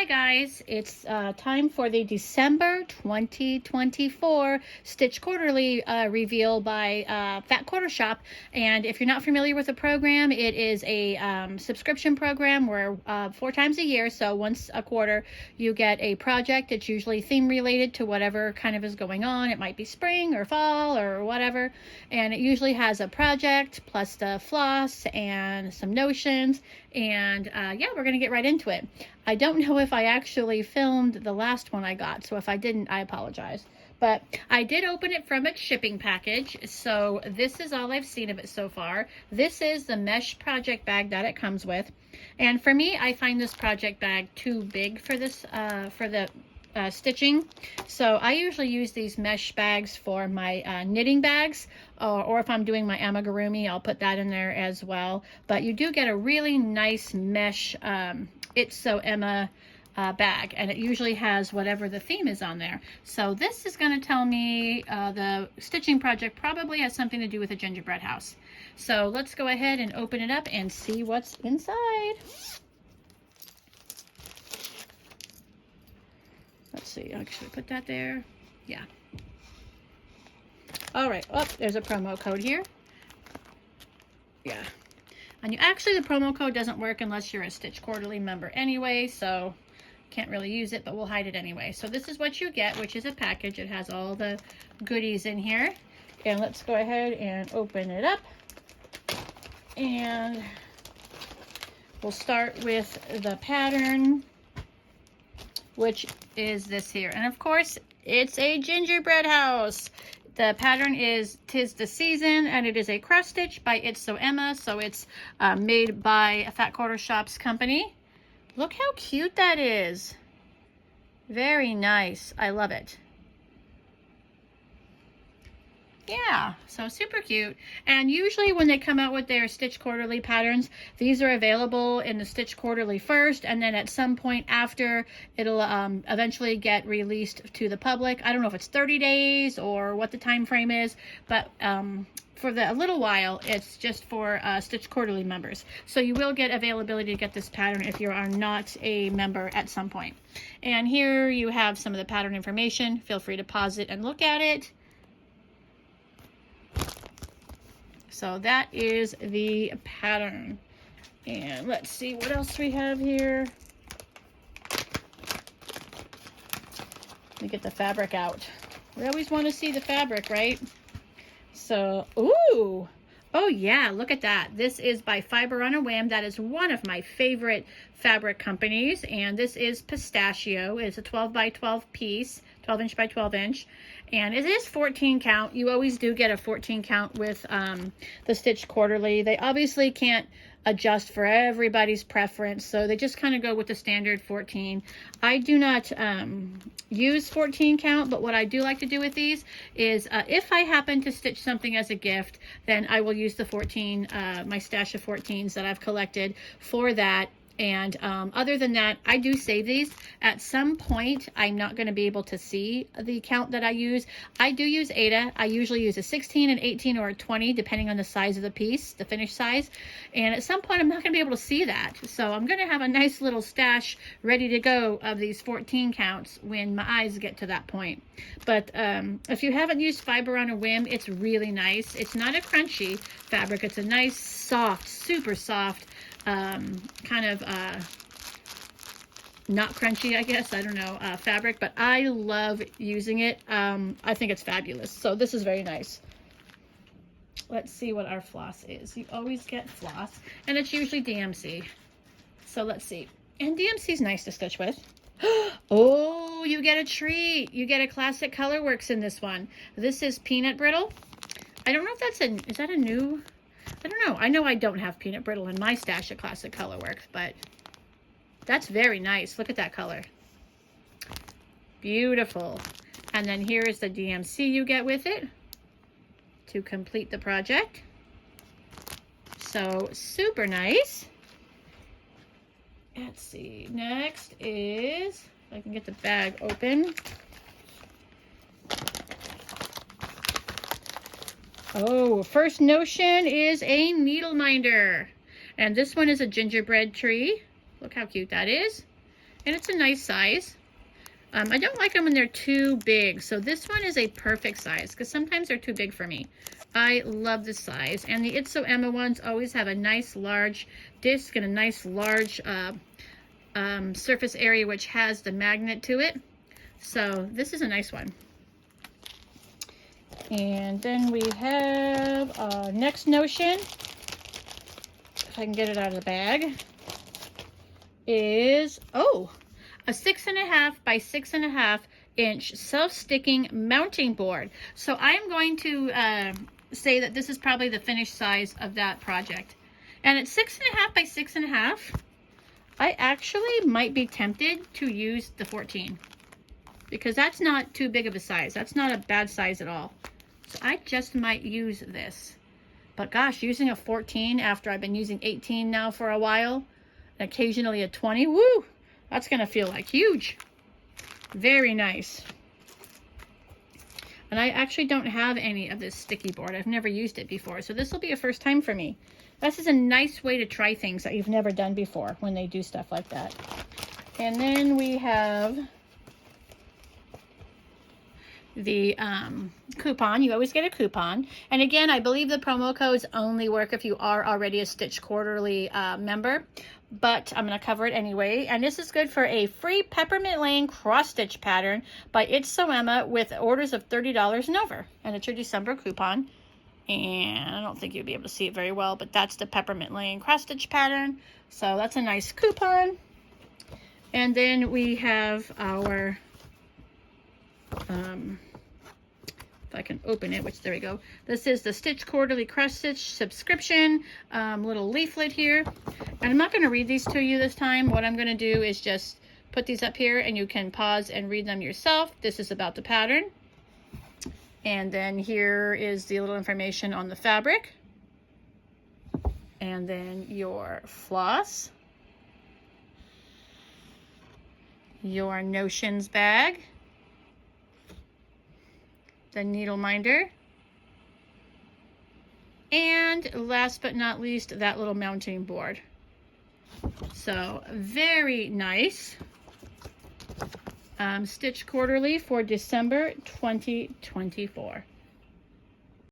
Hi guys, it's time for the December 2024 Stitch Quarterly reveal by Fat Quarter Shop. And if you're not familiar with the program, it is a subscription program where 4 times a year, so once a quarter, you get a project. It's usually theme related to whatever kind of is going on. It might be spring or fall or whatever. And it usually has a project plus the floss and some notions. And yeah, we're going to get right into it. I don't know if I actually filmed the last one I got, so if I didn't, I apologize. But I did open it from its shipping package, so this is all I've seen of it so far. This is the mesh project bag that it comes with. And for me, I find this project bag too big for this, for the stitching. So I usually use these mesh bags for my knitting bags, or if I'm doing my amigurumi, I'll put that in there as well. But you do get a really nice mesh It's So Emma bag, and it usually has whatever the theme is on there. So this is going to tell me the stitching project probably has something to do with a gingerbread house. So let's go ahead and open it up and see what's inside. Let's see, actually put that there. Yeah. All right, oh, there's a promo code here. Yeah. And actually the promo code doesn't work unless you're a Stitch Quarterly member anyway, so can't really use it, but we'll hide it anyway. So this is what you get, which is a package. It has all the goodies in here. And let's go ahead and open it up. And we'll start with the pattern, which is this here. And of course, it's a gingerbread house. The pattern is "'Tis the Season," and it is a cross stitch by It's So Emma. So it's made by a Fat Quarter Shop's company. Look how cute that is. Very nice. I love it. Yeah, so super cute. And usually when they come out with their Stitch Quarterly patterns, these are available in the Stitch Quarterly first, and then at some point after, it'll eventually get released to the public. I don't know if it's 30 days or what the time frame is, but for a little while, it's just for Stitch Quarterly members. So you will get availability to get this pattern if you are not a member at some point. And here you have some of the pattern information. Feel free to pause it and look at it. So that is the pattern. And let's see what else we have here. Let me get the fabric out. We always want to see the fabric, right? So, ooh. Oh yeah, look at that. This is by Fiber on a Whim. That is one of my favorite fabric companies. And this is Pistachio. It's a 12 by 12 piece, 12 inch by 12 inch. And it is 14 count. You always do get a 14 count with the Stitch Quarterly. They obviously can't adjust for everybody's preference, so they just kind of go with the standard 14. I do not use 14 count, but what I do like to do with these is if I happen to stitch something as a gift, then I will use the 14, my stash of 14s that I've collected for that. And other than that, I do save these. At some point, I'm not going to be able to see the count that I use. I do use Ada. I usually use a 16, an 18, or a 20, depending on the size of the piece, the finished size. And at some point, I'm not going to be able to see that. So I'm going to have a nice little stash ready to go of these 14 counts when my eyes get to that point. But if you haven't used Fiber on a Whim, it's really nice. It's not a crunchy fabric. It's a nice, soft, super soft, kind of not crunchy, I guess, I don't know, fabric, but I love using it. I think it's fabulous. So this is very nice. Let's see what our floss is. You always get floss, and it's usually DMC. So let's see. And DMC is nice to stitch with. Oh, you get a treat. You get a Classic Colorworks in this one. This is Peanut Brittle. I don't know if that's is that a new... I don't know. I know I don't have Peanut Brittle in my stash of Classic Colorworks, but that's very nice. Look at that color. Beautiful. And then here is the DMC you get with it to complete the project. So super nice. Let's see. Next is, if I can get the bag open. Oh, first notion is a needle minder. And this one is a gingerbread tree. Look how cute that is. and it's a nice size. I don't like them when they're too big, so this one is a perfect size because sometimes they're too big for me. I love this size, and the It's So Emma ones always have a nice large disc and a nice large surface area which has the magnet to it. So this is a nice one. And then we have next notion, if I can get it out of the bag, is, oh, a 6.5 by 6.5 inch self-sticking mounting board. So I am going to say that this is probably the finished size of that project. And at 6.5 by 6.5, I actually might be tempted to use the 14 because that's not too big of a size. That's not a bad size at all. So I just might use this. But gosh, using a 14 after I've been using 18 now for a while, and occasionally a 20, woo! That's gonna feel like huge. Very nice. And I actually don't have any of this sticky board. I've never used it before, so this will be a first time for me. This is a nice way to try things that you've never done before when they do stuff like that. And then we have the coupon. You always get a coupon. And again, I believe the promo codes only work if you are already a Stitch Quarterly member, but I'm going to cover it anyway. And this is good for a free Peppermint Lane cross stitch pattern by It's So Emma with orders of $30 and over. And it's your December coupon. And I don't think you'll be able to see it very well, but that's the Peppermint Lane cross stitch pattern. So that's a nice coupon. And then we have our if I can open it, which there we go. This is the Stitch Quarterly Cross Stitch subscription little leaflet here. And I'm not going to read these to you this time. What I'm going to do is just put these up here and you can pause and read them yourself. This is about the pattern. And then here is the little information on the fabric. And then your floss. Your notions bag. The needle minder, and last but not least, that little mounting board. So very nice. Stitch Quarterly for December 2024.